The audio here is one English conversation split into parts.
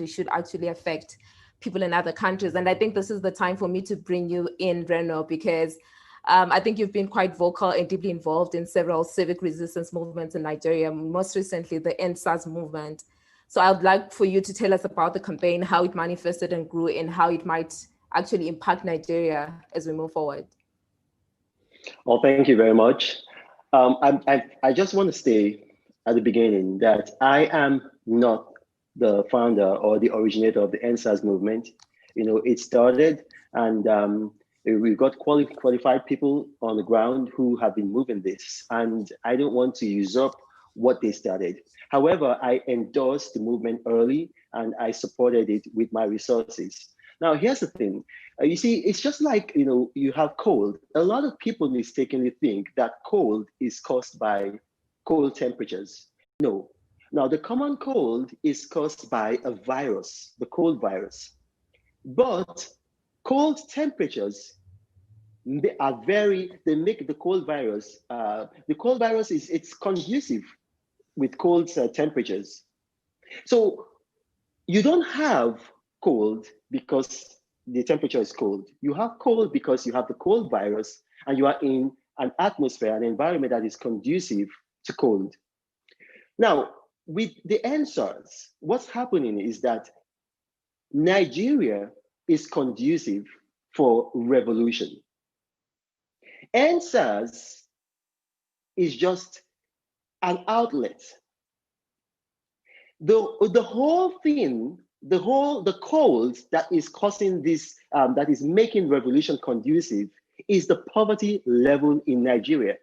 country should actually affect people in other countries. And I think this is the time for me to bring you in, Reno, because I think you've been quite vocal and deeply involved in several civic resistance movements in Nigeria, most recently the EndSARS movement. So I would like for you to tell us about the campaign, how it manifested and grew, and how it might actually impact Nigeria as we move forward. Well, thank you very much. I just want to say at the beginning that I am not the founder or the originator of the EndSARS movement. You know, it started and we've got qualified people on the ground who have been moving this, and I don't want to usurp what they started. However, I endorsed the movement early and I supported it with my resources. Now, here's the thing. You see, it's just like, you know, you have cold. A lot of people mistakenly think that cold is caused by cold temperatures. No. Now, the common cold is caused by a virus, the cold virus. But cold temperatures they make the cold virus, it's conducive with cold temperatures. So you don't have cold because the temperature is cold. You have cold because you have the cold virus and you are in an atmosphere, an environment that is conducive to cold. Now, with the EndSARS, what's happening is that Nigeria is conducive for revolution. EndSARS is just an outlet. The whole thing, the cold that is causing this, that is making revolution conducive, is the poverty level in Nigeria.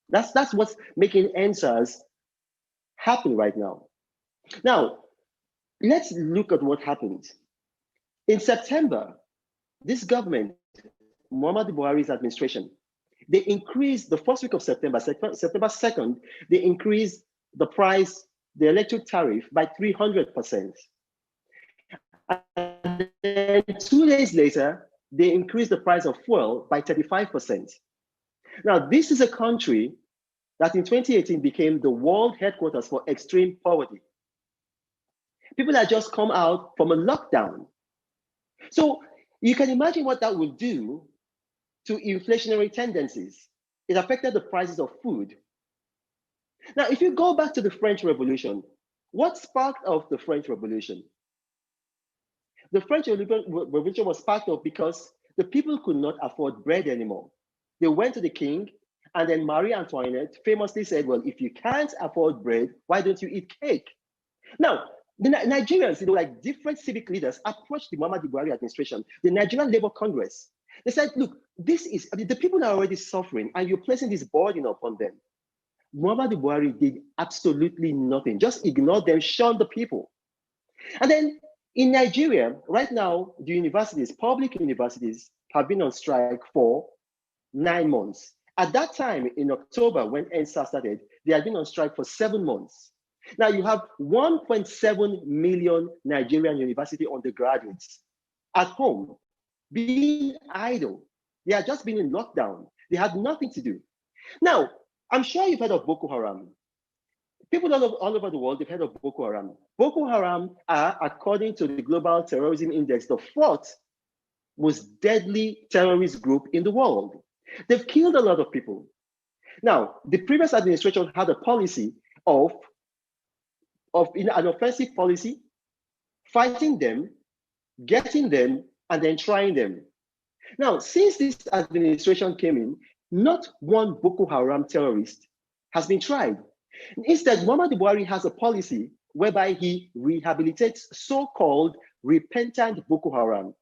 That's what's making EndSARS happen right now. Now, let's look at what happened. In September, this government, Muhammadu Buhari's administration, they increased the first week of September 2nd, they increased the price, the electric tariff by 300%. And then 2 days later, they increased the price of fuel by 35%. Now, this is a country that in 2018 became the world headquarters for extreme poverty. People had just come out from a lockdown. So you can imagine what that will do to inflationary tendencies. It affected the prices of food. Now, if you go back to the French Revolution, what sparked off the French Revolution? The French Revolution was sparked off because the people could not afford bread anymore. They went to the king, and then Marie Antoinette famously said, well, if you can't afford bread, why don't you eat cake? Now, the Nigerians, you know, like different civic leaders approached the Muhammadu Buhari administration, the Nigerian Labour Congress. They said, look, the people are already suffering and you're placing this burden upon them. Muhammadu Buhari did absolutely nothing, just ignored them, shunned the people. And then in Nigeria, right now, the universities, public universities, have been on strike for 9 months. At that time, in October, when EndSARS started, they had been on strike for 7 months. Now you have 1.7 million Nigerian university undergraduates at home, being idle. They had just been in lockdown. They had nothing to do. Now, I'm sure you've heard of Boko Haram. People all over the world, they've heard of Boko Haram. Boko Haram are, according to the Global Terrorism Index, the 4th most deadly terrorist group in the world. They've killed a lot of people. Now, the previous administration had a policy of an offensive policy, fighting them, getting them, and then trying them. Now, since this administration came in, not one Boko Haram terrorist has been tried. Instead, Muhammadu Buhari has a policy whereby he rehabilitates so-called repentant Boko Haram.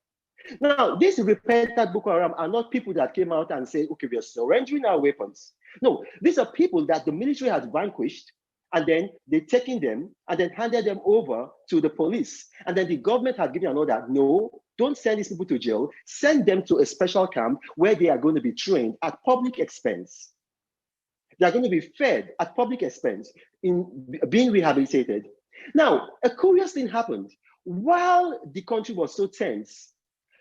Now, these repentant Boko Haram are not people that came out and said, okay, we are surrendering our weapons. No, these are people that the military has vanquished, and then they've taken them and then handed them over to the police. And then the government has given an order, no, don't send these people to jail, send them to a special camp where they are going to be trained at public expense. They are going to be fed at public expense in being rehabilitated. Now, a curious thing happened. While the country was so tense,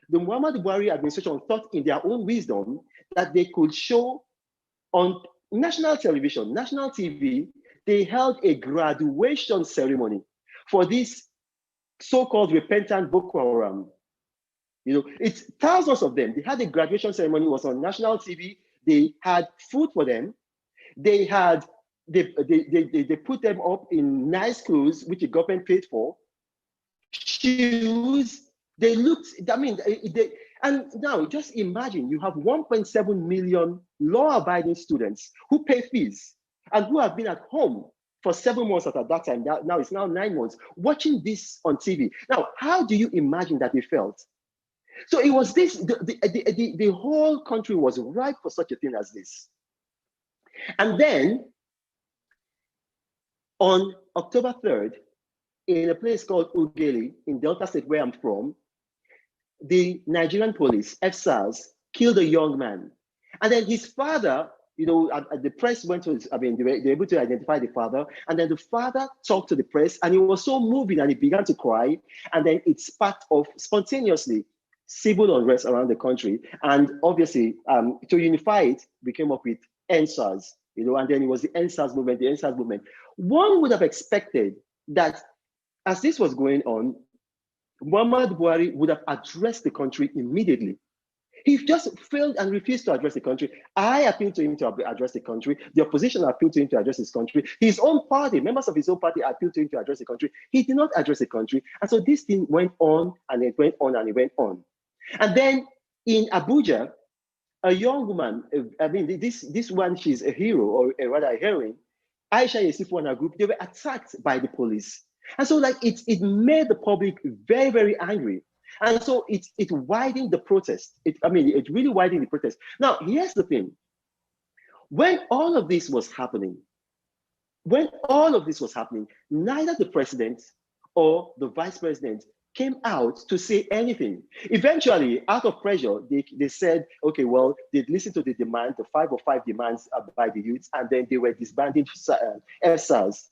the Muhammadu Buhari administration thought in their own wisdom that they could show on national television, national TV, they held a graduation ceremony for these so-called repentant Boko Haram. You know, it's thousands of them. They had a graduation ceremony, it was on national TV. They had food for them. They had they put them up in nice clothes, which the government paid for. Shoes. They looked. I mean, and now just imagine you have 1.7 million law-abiding students who pay fees and who have been at home for 7 months at that time. Now it's now 9 months watching this on TV. Now, how do you imagine that they felt? So it was this. The whole country was ripe for such a thing as this. And then on October 3rd, in a place called Ughelli in Delta State, where I'm from, the Nigerian police, EndSARS, killed a young man. And then his father, you know, the press went to, they were able to identify the father. And then the father talked to the press and he was so moving and he began to cry. And then it sparked off spontaneously civil unrest around the country. And obviously, to unify it, we came up with EndSARS, you know, and then it was the EndSARS movement, the EndSARS movement. One would have expected that as this was going on, Muhammad Buhari would have addressed the country immediately. He just failed and refused to address the country. I appealed to him to address the country. The opposition appealed to him to address his country. His own party, members of his own party appealed to him to address the country. He did not address the country. And so this thing went on and it went on and it went on. And then in Abuja, a young woman, this one, she's a hero, or rather a heroine, Aisha Yesifu and her group, they were attacked by the police. And so like it made the public very, very angry. And so it widened the protest. It really widened the protest. Now, here's the thing. When all of this was happening, neither the president or the vice president came out to say anything. Eventually, out of pressure, they said, okay, well, they'd listened to the demand, the 505 demands by the youths, and then they were disbanding EndSARS.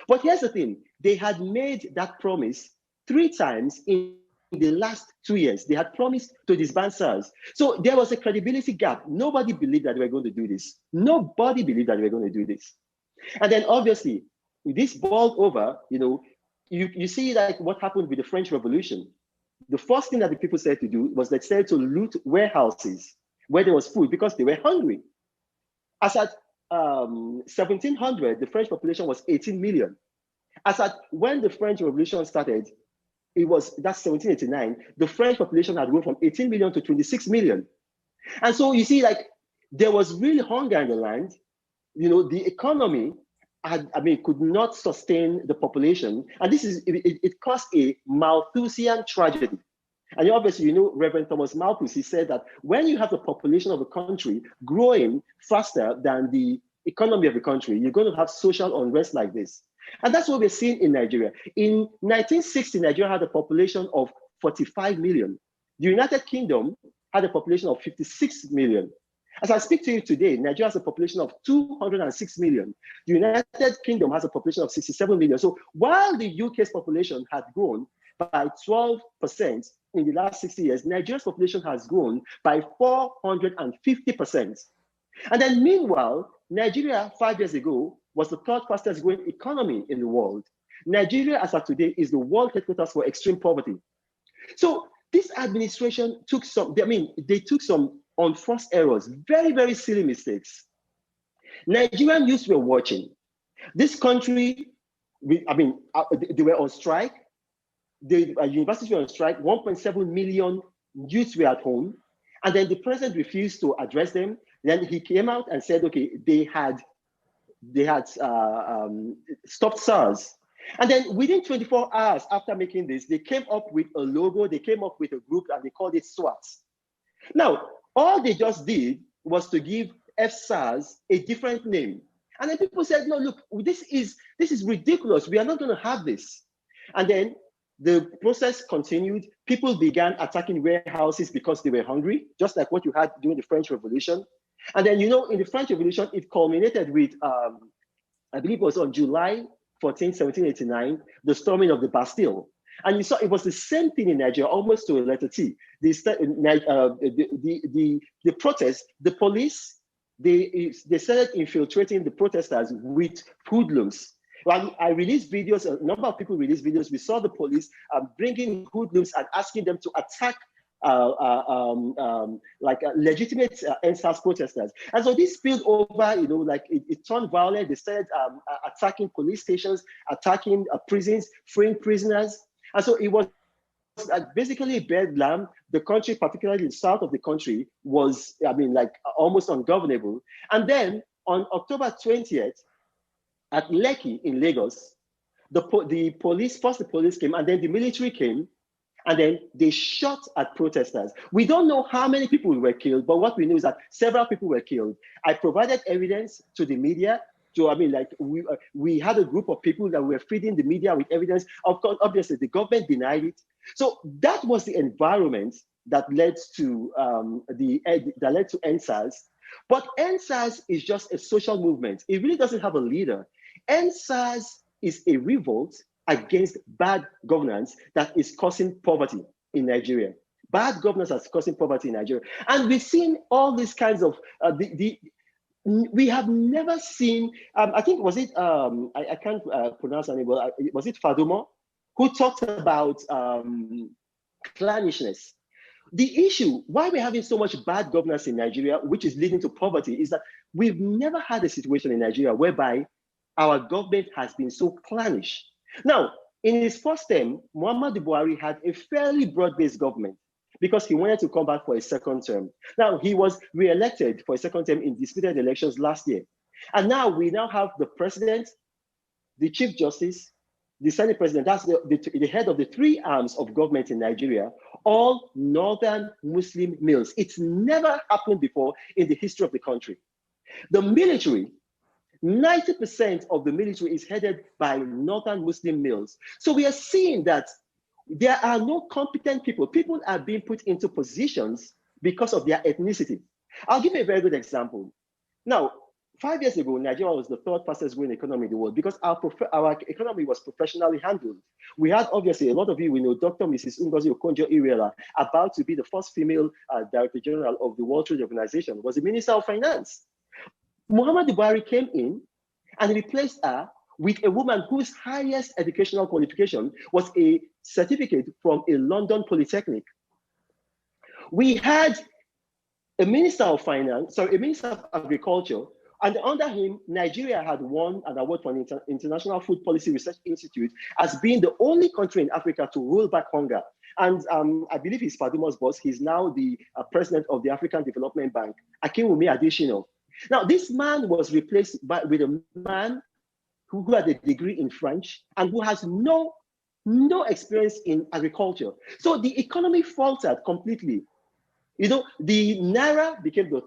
But here's the thing, they had made that promise 3 times in the last 2 years. They had promised to disband SARS. So there was a credibility gap. Nobody believed that they were going to do this. Nobody believed that they were going to do this. And then obviously, this boiled over, you know, you see like what happened with the French Revolution. The first thing that the people said to do was they said to loot warehouses where there was food because they were hungry. As at 1700, the French population was 18 million. As at when the French Revolution started, that's 1789, the French population had grown from 18 million to 26 million. And so you see, like, there was really hunger in the land. You know, the economy could not sustain the population. And it caused a Malthusian tragedy. And obviously, you know, Reverend Thomas Malthus, he said that when you have the population of a country growing faster than the economy of the country, you're going to have social unrest like this. And that's what we're seeing in Nigeria. In 1960, Nigeria had a population of 45 million. The United Kingdom had a population of 56 million. As I speak to you today, Nigeria has a population of 206 million. The United Kingdom has a population of 67 million. So while the UK's population had grown by 12% in the last 60 years, Nigeria's population has grown by 450%. And then meanwhile, Nigeria 5 years ago was the 3rd fastest growing economy in the world. Nigeria, as of today, is the world headquarters for extreme poverty. So this administration took they took some unforced errors, very, very silly mistakes. Nigerian youths were watching. This country, they were on strike. The universities were on strike. 1.7 million youths were at home. And then the president refused to address them. Then he came out and said, okay, they had stopped SARS. And then within 24 hours after making this, they came up with a logo, they came up with a group, and they called it SWAT. Now, all they just did was to give EndSARS a different name. And then people said, no, look, this is ridiculous. We are not going to have this. And then the process continued. People began attacking warehouses because they were hungry, just like what you had during the French Revolution. And then, you know, in the French Revolution, it culminated with, I believe it was on July 14, 1789, the storming of the Bastille. And you saw it was the same thing in Nigeria, almost to a letter T. The protest, the police, they started infiltrating the protesters with hoodlums. Well, I released videos, a number of people released videos. We saw the police bringing hoodlums and asking them to attack legitimate EndSARS protesters. And so this spilled over, like it turned violent. They started attacking police stations, attacking prisons, freeing prisoners. And so it was basically bedlam. The country, particularly the south of the country, was, almost ungovernable. And then on October 20th, at Lekki in Lagos, the police came, and then the military came, and then they shot at protesters. We don't know how many people were killed, but what we know is that several people were killed. I provided evidence to the media. We had a group of people that were feeding the media with evidence. Of course, obviously, the government denied it. So that was the environment that led to EndSARS. But EndSARS is just a social movement. It really doesn't have a leader. EndSARS is a revolt against bad governance that is causing poverty in Nigeria. Bad governance is causing poverty in Nigeria. And we've seen all these kinds of, we have never seen, I think, was it, I can't pronounce her name, well, was it Fadumo, who talked about clannishness. The issue, why we're having so much bad governance in Nigeria, which is leading to poverty, is that we've never had a situation in Nigeria whereby our government has been so clannish. Now, in his first term, Muhammadu Buhari had a fairly broad-based government because he wanted to come back for a second term. Now, he was re-elected for a second term in disputed elections last year. And now we have the president, the chief justice, the senate president, that's the head of the three arms of government in Nigeria, all northern Muslim males. It's never happened before in the history of the country. The military, 90% of the military is headed by northern Muslim males. So we are seeing that there are no competent people. People are being put into positions because of their ethnicity. I'll give you a very good example. Now, 5 years ago, Nigeria was the third fastest growing economy in the world because our economy was professionally handled. We had, obviously, a lot of you, we know Dr. Mrs. Ngozi Okonjo-Iweala, about to be the first female Director General of the World Trade Organization, was the Minister of Finance. Muhammadu Buhari came in and replaced her with a woman whose highest educational qualification was a certificate from a London Polytechnic. We had a Minister of Agriculture, and under him, Nigeria had won an award from the International Food Policy Research Institute as being the only country in Africa to roll back hunger. And I believe he's Fadumo's boss. He's now the president of the African Development Bank, Akinwumi Adesina. Now, this man was replaced with a man who had a degree in French and who has no experience in agriculture. So the economy faltered completely. You know, the Naira became the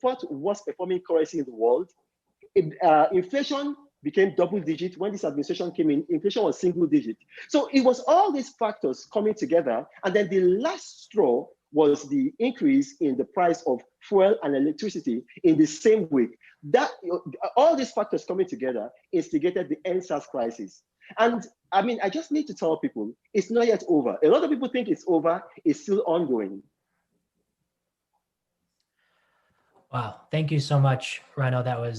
fourth worst performing currency in the world. Inflation became double digit. When this administration came in, inflation was single digit. So it was all these factors coming together. And then the last straw was the increase in the price of fuel and electricity in the same week. That all these factors coming together instigated the EndSARS crisis. And I mean, I just need to tell people it's not yet over. A lot of people think it's over. It's still ongoing. Wow. Thank you so much, Rhino. That was